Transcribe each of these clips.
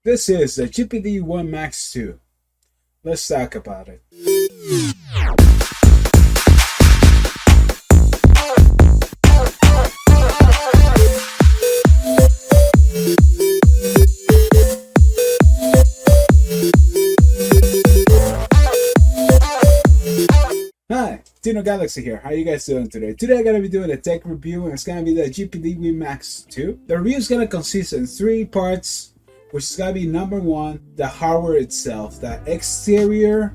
This is the GPD One Max 2. Let's talk about it. Hi, Tino Galaxie here. How you guys doing today? Today I'm gonna be doing a tech review, and it's gonna be the GPD Win Max 2. The review is gonna consist in 3 parts, which is gonna be number 1, the hardware itself, the exterior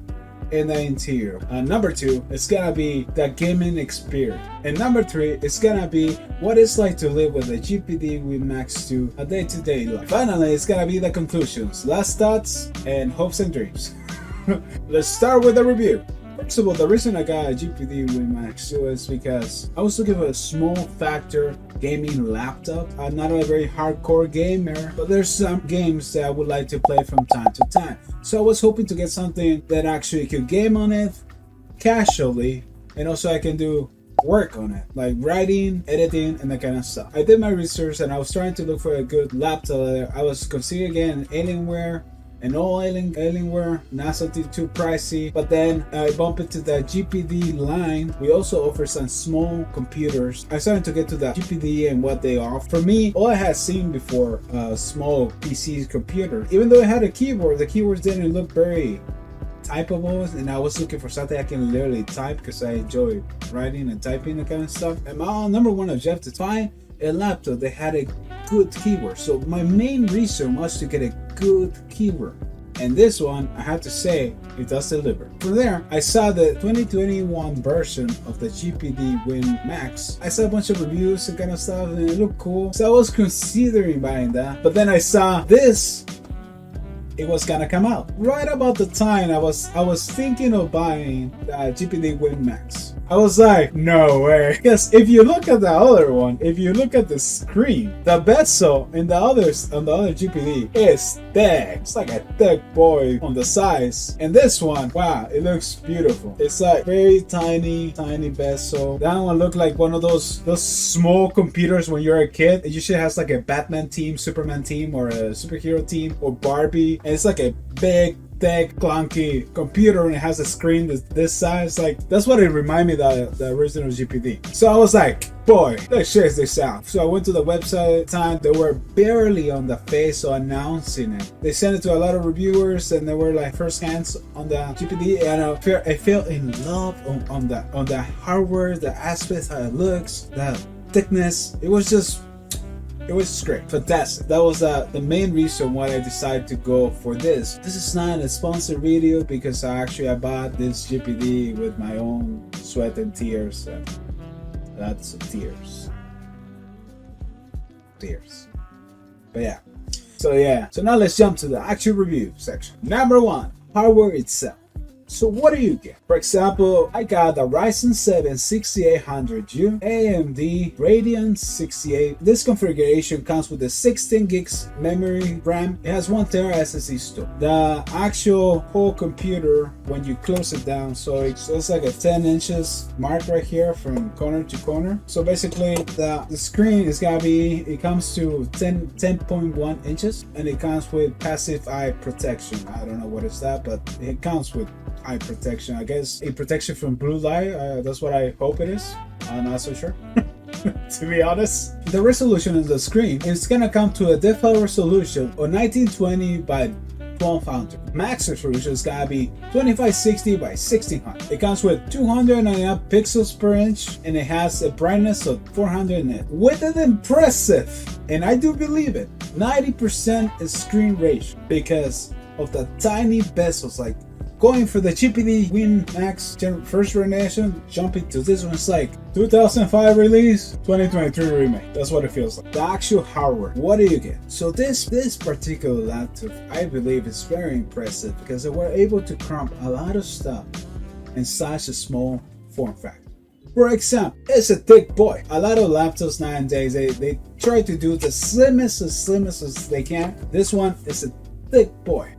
and the interior. Number 2, it's gonna be the gaming experience. And number 3, it's gonna be what it's like to live with the GPD Win Max 2 a day-to-day life. Finally, it's gonna be the conclusions, last thoughts, and hopes and dreams. Let's start with the review. First of all, the reason I got a GPD Win Max 2 is because I was looking for a small factor gaming laptop. I'm not a very hardcore gamer, but there's some games that I would like to play from time to time. So I was hoping to get something that actually could game on it casually, and also I can do work on it, like writing, editing, and that kind of stuff. I did my research and I was trying to look for a good laptop. I was considering again Alienware, and all Alienware, not something too pricey. But then I bumped into the GPD line. We also offer some small computers. I started to get to the GPD and what they offer. For me, all I had seen before small PC computer. Even though it had a keyboard, the keyboards didn't look very typable, and I was looking for something I can literally type because I enjoy writing and typing and kind of stuff. And my number one objective to find a laptop that had a good keyboard. So my main reason was to get a good keyboard, and this one, I have to say, it does deliver. From there, I saw the 2021 version of the GPD Win Max. I saw a bunch of reviews and kind of stuff, and it looked cool, so I was considering buying that. But then I saw this, it was gonna come out right about the time I was thinking of buying the GPD Win Max. I was like, no way. Because if you look at the other one, if you look at the screen, the bezel in the others on the other GPD is thick. It's like a thick boy on the size. And this one, wow, it looks beautiful. It's like very tiny bezel. That one looked like one of those small computers when you're a kid. It usually has like a Batman team, Superman team, or a superhero team, or Barbie. And it's like a big, thick, clunky computer, and it has a screen this size. Like, that's what it reminded me of the original GPD. So I was like, boy, let's check this out. So I went to the website. Time they were barely on the face of announcing it. They sent it to a lot of reviewers, and they were like first hands on the GPD, and I fell in love on the hardware, the aspects, how it looks, the thickness. It was just great, fantastic. That was the main reason why I decided to go for this. This is not a sponsored video because I bought this GPD with my own sweat and tears, and lots of tears. But yeah. So now let's jump to the actual review section. Number 1, hardware itself. So what do you get? For example, I got the Ryzen 7 6800U AMD Radeon 68. This configuration comes with a 16 gigs memory RAM. It has 1 tera SSD store. The actual whole computer, when you close it down, so it's like a 10 inches mark right here from corner to corner. So basically the screen is gonna be, it comes to 10.1 inches, and it comes with passive eye protection. I don't know what is that, but it comes with eye protection. I guess a protection from blue light. That's what I hope it is. I'm not so sure. To be honest. The resolution of the screen is gonna come to a default resolution of 1920 by 1200. Max resolution is gonna be 2560 by 1600. It comes with 299 pixels per inch, and it has a brightness of 400 nit. With an impressive, and I do believe it, 90% screen ratio because of the tiny bezels. Like, going for the GPD Win Max first generation, jumping to this one, it's like 2005 release, 2023 remake. That's what it feels like. The actual hardware, what do you get? So this particular laptop, I believe, is very impressive because they were able to cram a lot of stuff in such a small form factor. For example, it's a thick boy. A lot of laptops nowadays, they try to do the slimmest as they can. This one is a thick boy.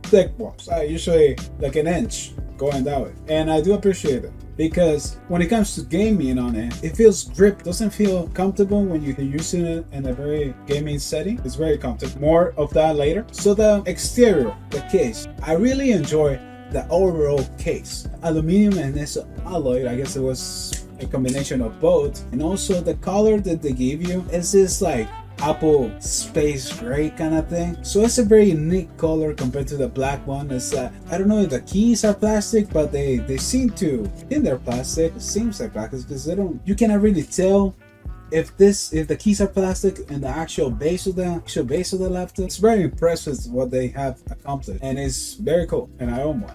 So usually like an inch going that way, and I do appreciate it. because when it comes to gaming on it, it feels grip. Doesn't feel comfortable when you're using it in a very gaming setting. It's very comfortable. More of that later. So the exterior, the case, I really enjoy the overall case. Aluminum and this alloy, I guess it was a combination of both. And also the color that they give you is this like apple space gray kind of thing, so it's a very unique color compared to the black one. It's I don't know if the keys are plastic, but they seem to think they're plastic. It seems like plastic because they don't, you cannot really tell if the keys are plastic and the actual base of the laptop. It's very impressive what they have accomplished, and it's very cool, and I own one.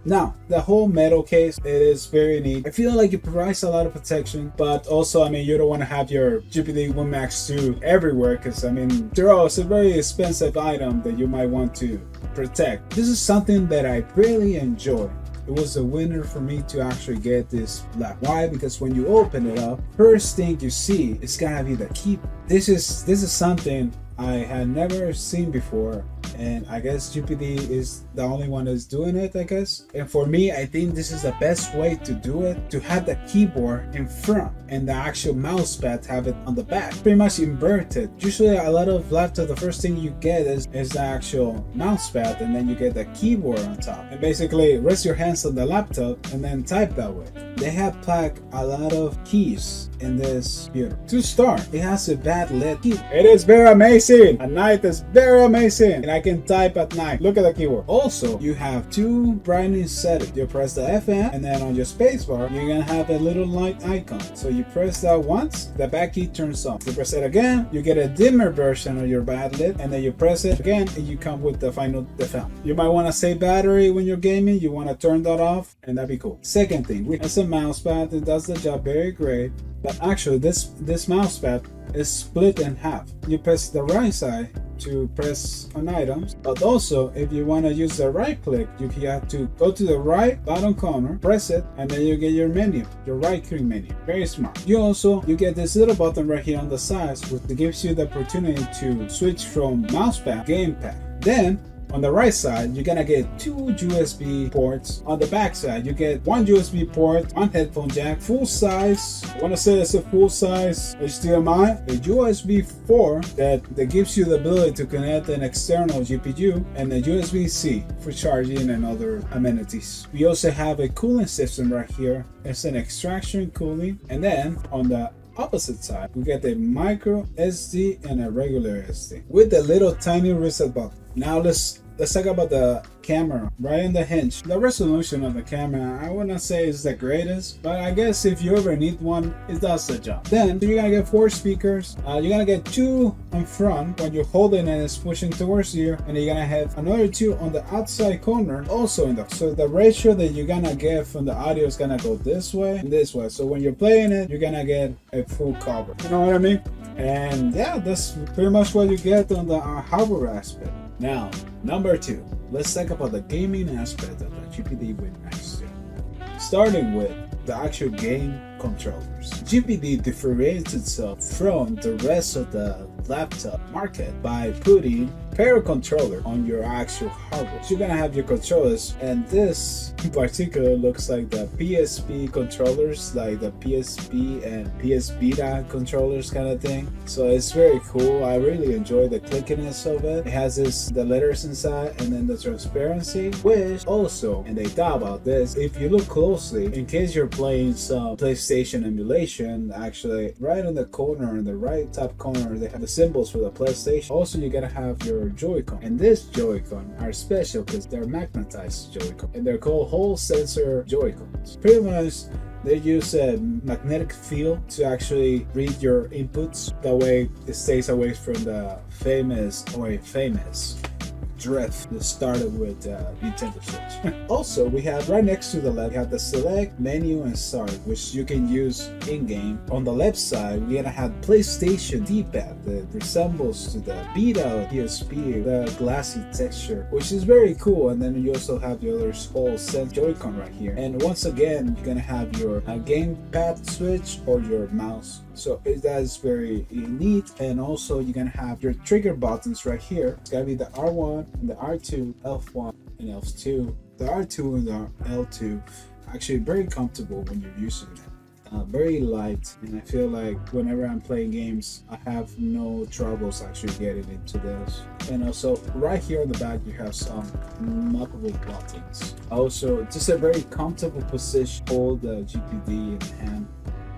Now, the whole metal case, it is very neat. I feel like it provides a lot of protection, but also, I mean, you don't want to have your GPD Win Max 2 everywhere, because, I mean, after all, it's a very expensive item that you might want to protect. This is something that I really enjoy. It was a winner for me to actually get this lap. Why? Because when you open it up, first thing you see is gonna be the key. This is something I had never seen before, and I guess GPD is the only one that's doing it, I guess. And for me, I think this is the best way to do it, to have the keyboard in front and the actual mouse pad have it on the back, pretty much inverted. Usually a lot of laptops, the first thing you get is the actual mouse pad, and then you get the keyboard on top, and basically rest your hands on the laptop and then type that way. They have packed a lot of keys in this computer. To start, it has a backlit keyboard. It is very amazing. At night is very amazing, and I can type at night. Look at the keyboard. Also, you have two brightness settings. You press the FN, and then on your spacebar, you're gonna have a little light icon. So you press that once, the back key turns on. You press it again, you get a dimmer version of your backlit, and then you press it again, and you come with the final defense. You might want to save battery when you're gaming. You want to turn that off, and that'd be cool. Second thing, it's a mouse pad that does the job very great. But actually, this mouse pad is split in half. You press the right side to press on items, but also if you want to use the right click, you have to go to the right bottom corner, press it, and then you get your menu, your right click menu. Very smart. You get this little button right here on the side, which gives you the opportunity to switch from mousepad to gamepad. Then on the right side, you're gonna get two USB ports. On the back side, you get one USB port, one headphone jack, full size. I wanna say it's a full size HDMI, a USB 4 that gives you the ability to connect an external GPU, and a USB-C for charging and other amenities. We also have a cooling system right here. It's an extraction cooling, and then on the opposite side, we get a micro SD and a regular SD with a little tiny reset button. Now let's talk about the camera right on the hinge. The resolution of the camera, I wouldn't say is the greatest, but I guess if you ever need one, it does the job. Then you're gonna get 4 speakers. You're gonna get 2 in front when you're holding and it's pushing towards you, and you're gonna have another 2 on the outside corner, also in the. So the ratio that you're gonna get from the audio is gonna go this way and this way. So when you're playing it, you're gonna get a full cover. You know what I mean? And yeah, that's pretty much what you get on the hardware aspect. Now, number 2, let's talk about the gaming aspect of the GPD Win Max 2. Starting with the actual game controllers. GPD differentiates itself from the rest of the laptop market by putting pair controller on your actual hardware. So you're gonna have your controllers, and this in particular looks like the PSP controllers, like the PSP and PS Vita controllers kind of thing. So it's very cool. I really enjoy the clickiness of it. It has the letters inside, and then the transparency, which also, and they thought about this, if you look closely, in case you're playing some PlayStation emulation, actually right in the corner, in the right top corner, they have the symbols for the PlayStation. Also, you're gonna have your Joy-Con, and this Joy-Con are special because they're magnetized Joy-Con, and they're called Hall Sensor Joy-Cons. Pretty much they use a magnetic field to actually read your inputs. That way it stays away from the famous drift that started with Nintendo Switch. Also, we have right next to the left, we have the select, menu, and start, which you can use in-game. On the left side, we're gonna have PlayStation D-pad that resembles to the Vita PSP, the glassy texture, which is very cool. And then you also have the other whole sense Joy-Con right here. And once again, you're gonna have your gamepad switch or your mouse. So that is very neat. And also you're gonna have your trigger buttons right here. It's gonna be the R1 and the R2, F1 and F2. The R2 and the L2 actually very comfortable when you're using it. Very light, and I feel like whenever I'm playing games I have no troubles actually getting into this. And also right here on the back you have some mappable buttons. Also just a very comfortable position, hold the GPD in the hand.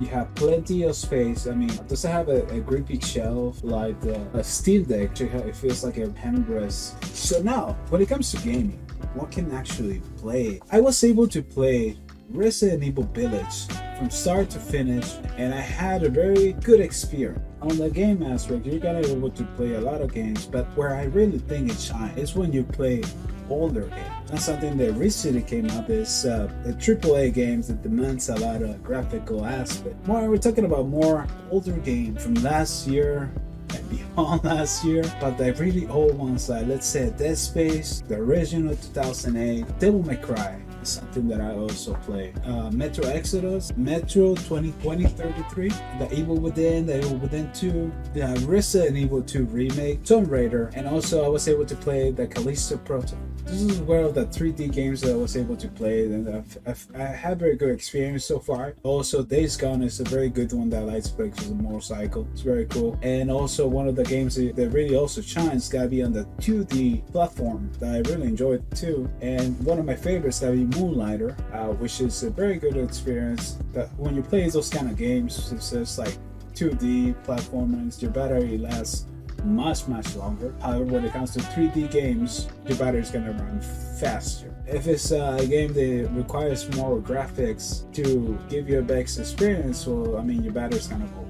You have plenty of space. I mean, it doesn't have a grippy shelf like a Steam Deck. It feels like a handrest. So now when it comes to gaming, what can actually play? I was able to play Resident Evil Village from start to finish, and I had a very good experience. On the game aspect, you're gonna be able to play a lot of games, but where I really think it shines is when you play older games. That's something that recently came up is the AAA games that demands a lot of graphical aspect. We're talking about more older games from last year and beyond last year, but the really old ones like, let's say, Dead Space, the original 2008, Devil May Cry, something that I also play. Metro Exodus, Metro 2033, The Evil Within, The Evil Within 2, the Resident Evil 2 remake, Tomb Raider, and also I was able to play the Callisto Protocol. This is one of the 3D games that I was able to play, and I had very good experience so far. Also, Days Gone is a very good one that I like to play because it's a motorcycle. It's very cool. And also one of the games that really also shines gotta be on the 2D platform that I really enjoyed too. And one of my favorites gotta be Moonlighter, which is a very good experience. That when you play those kind of games, it's just like 2D platformers, your battery lasts much longer. However, when it comes to 3D games, your battery is gonna run faster. If it's a game that requires more graphics to give you a best experience, well, I mean, your battery's gonna go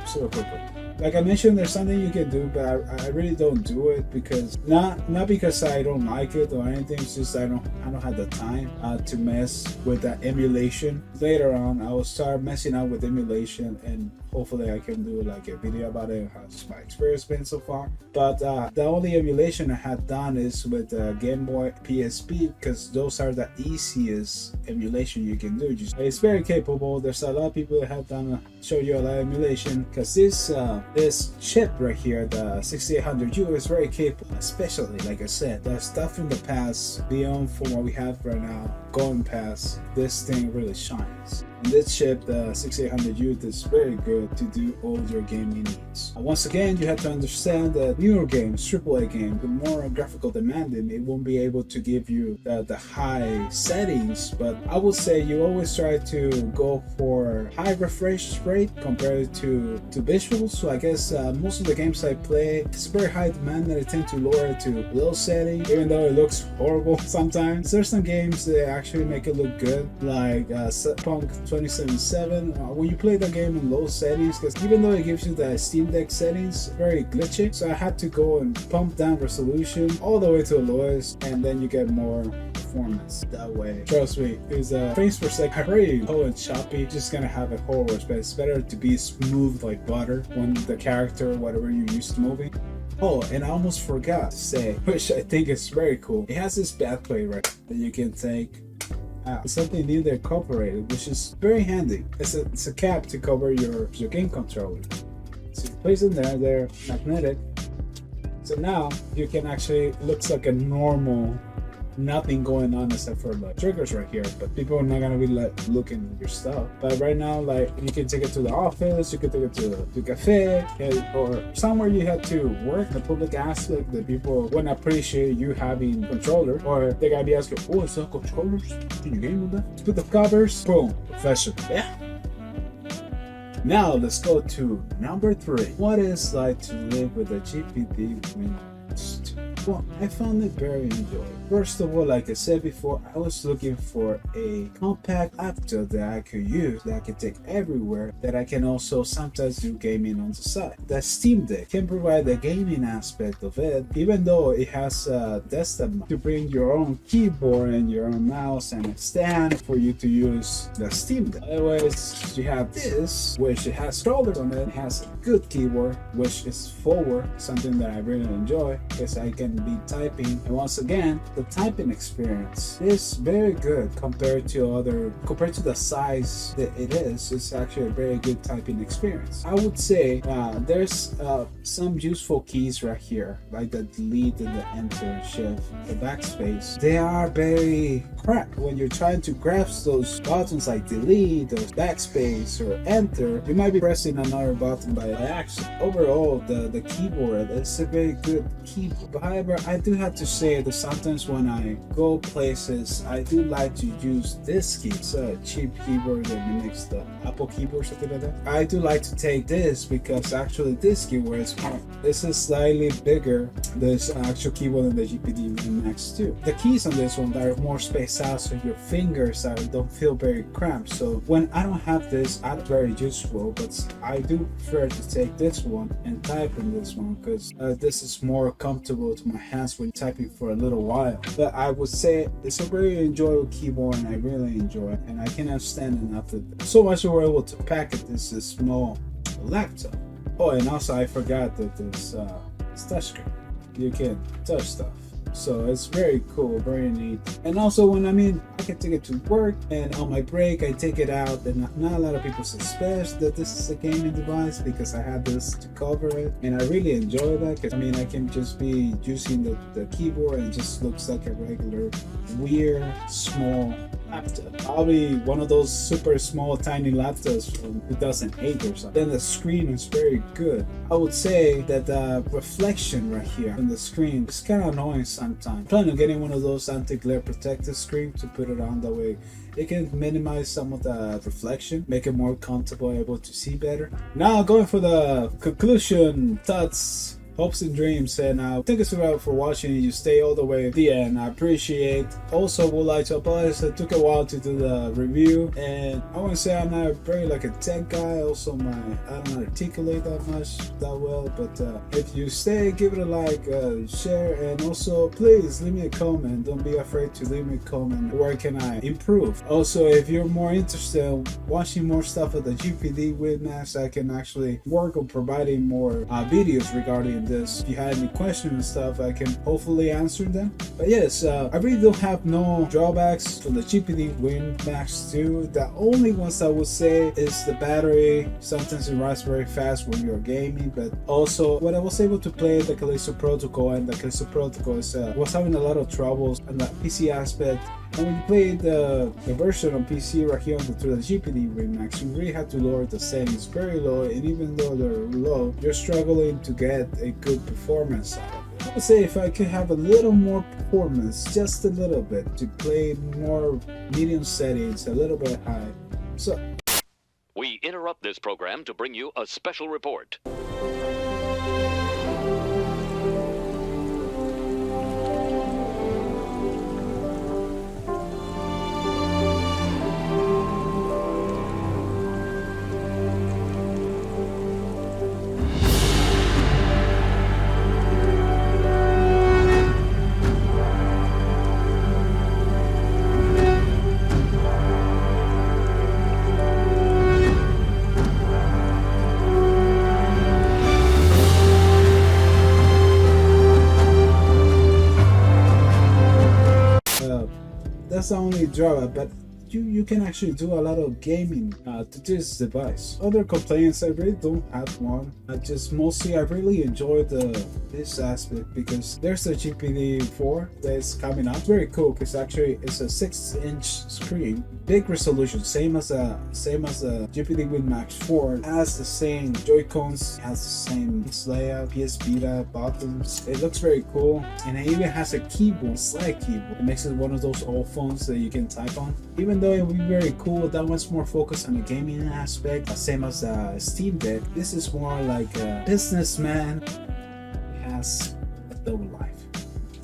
so quickly. Like I mentioned, there's something you can do, but I really don't do it because not because I don't like it or anything. It's just I don't have the time to mess with that emulation. Later on, I will start messing out with emulation, and hopefully I can do like a video about it, how's my experience been so far. But the only emulation I have done is with Game Boy PSP, because those are the easiest emulation you can do. It's very capable. There's a lot of people that have done show you a lot of emulation, because this chip right here, the 6800U, is very capable. Especially, like I said, the stuff in the past beyond from what we have right now, going past, this thing really shines. And this chip, the 6800U, is very good to do all your gaming needs. Once again, you have to understand that newer games, AAA games, the more graphical demanding, it won't be able to give you the high settings. But I would say you always try to go for high refresh rate compared to visuals. So I guess most of the games I play, it's very high demand that I tend to lower it to low setting, even though it looks horrible sometimes. There's some games that actually make it look good, like Punk 2077. When you play the game in low settings, because even though it gives you the Steam Deck settings, very glitchy, so I had to go and pump down resolution all the way to the lowest, and then you get more performance that way. Trust me, is frames per second very low and choppy, just gonna have a horror, but it's better to be smooth like butter when the character, whatever you used moving. Oh, and I almost forgot to say, which I think is very cool, it has this backplate right that you can take. It's something new they incorporated, which is very handy. It's a cap to cover your game controller. So you place it there, they're magnetic. So now you can actually, looks like a normal, nothing going on except for like triggers right here, but people are not gonna be like looking at your stuff. But right now, like, you can take it to the office, you can take it to the cafe, or somewhere you have to work, the public aspect that people wouldn't appreciate you having controller, or they gotta be asking, oh, is that controllers? Can you game with that? Let's put the covers, boom, professional. Yeah. Now let's go to number 3. What is like to live with a GPD Windows 2? Well, I found it very enjoyable. First of all, like I said before, I was looking for a compact laptop that I could use, that I could take everywhere, that I can also sometimes do gaming on the side. The Steam Deck can provide the gaming aspect of it, even though it has a desktop to bring your own keyboard and your own mouse and a stand for you to use the Steam Deck. Otherwise, you have this, which it has controllers on it, it has a good keyboard, which is forward, something that I really enjoy, because I can can be typing. And once again, the typing experience is very good compared to the size that it is. It's actually a very good typing experience. I would say there's some useful keys right here, like the delete and the enter, shift, the backspace. They are very cracked when you're trying to grasp those buttons like delete or backspace or enter. You might be pressing another button by accident. Overall, the keyboard is a very good keyboard. However, I do have to say that sometimes when I go places, I do like to use this key. It's a cheap keyboard that mimics the Apple keyboard, something like that. I do like to take this because actually this keyboard is more. This is slightly bigger. This actual keyboard than the GPD Win Max 2. The keys on this one are more spaced out, so your fingers don't feel very cramped. So when I don't have this, it's very useful. But I do prefer to take this one and type in this one because this is more comfortable to my hands when typing for a little while. But I would say it's a very enjoyable keyboard and I really enjoy it, and I cannot stand enough that so much we're able to pack it this small laptop. Oh, and also I forgot that this touchscreen, you can touch stuff. So it's very cool, very neat. And also when I can take it to work, and on my break I take it out, and not a lot of people suspect that this is a gaming device because I have this to cover it, and I really enjoy that because I can just be using the keyboard and it just looks like a regular weird small laptop. Probably one of those super small tiny laptops from 2008 or something. Then the screen is very good. I would say that the reflection right here on the screen is kind of annoying sometimes. I'm planning on getting one of those anti-glare protective screens to put it on, that way it can minimize some of the reflection, make it more comfortable, able to see better. Now going for the conclusion, thoughts, hopes and dreams, and thank you so much for watching. You stay all the way to the end, I appreciate. Also would like to apologize, it took a while to do the review, and I want to say I'm not very like a tech guy. Also I don't articulate that well, but if you stay, give it a like, share, and also please leave me a comment. Don't be afraid to leave me a comment. Where can I improve? Also, if you're more interested in watching more stuff at the GPD with Max, I can actually work on providing more videos regarding this. If you had any questions and stuff, I can hopefully answer them. But yes, I really don't have no drawbacks from the GPD Win Max 2. The only ones I would say is the battery. Sometimes it runs very fast when you're gaming, but also when I was able to play the Galaxie protocol, and the Galaxie protocol was having a lot of troubles on the PC aspect. And when you play the version on PC right here through the GPD Win Max, you really have to lower the settings very low, and even though they're low, you're struggling to get a good performance out of it. I would say if I could have a little more performance, just a little bit, to play more medium settings, a little bit high. So we interrupt this program to bring you a special report. that's the only drawback, but you can actually do a lot of gaming to this device. Other complaints, I really don't have one. I really enjoy this aspect because there's a GPD 4 that's coming out. Very cool because actually it's a 6-inch screen, big resolution, same as a GPD Win Max 4. It has the same Joy-Cons, has the same layout, PS Vita buttons. It looks very cool, and it even has a keyboard, slide keyboard. It makes it one of those old phones that you can type on. Even though it would be very cool, that one's more focused on the gaming aspect, same as Steam Deck. This is more like a businessman has a double life,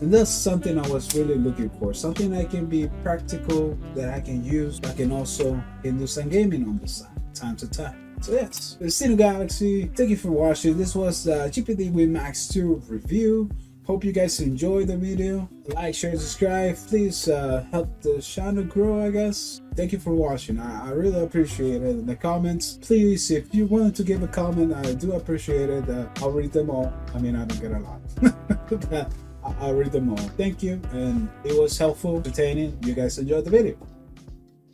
and that's something I was really looking for. Something that can be practical, that I can use. I can also do some gaming on the side, time to time. So yes, it's Tino Galaxie. Thank you for watching. This was the GPD Win Max 2 review. Hope you guys enjoyed the video. Like, share, subscribe. Please help the channel grow, I guess. Thank you for watching. I really appreciate it. In the comments, please, if you wanted to give a comment, I do appreciate it. I'll read them all. I mean, I don't get a lot. I'll read them all. Thank you, and it was helpful, entertaining. You guys enjoyed the video.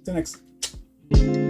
Till next.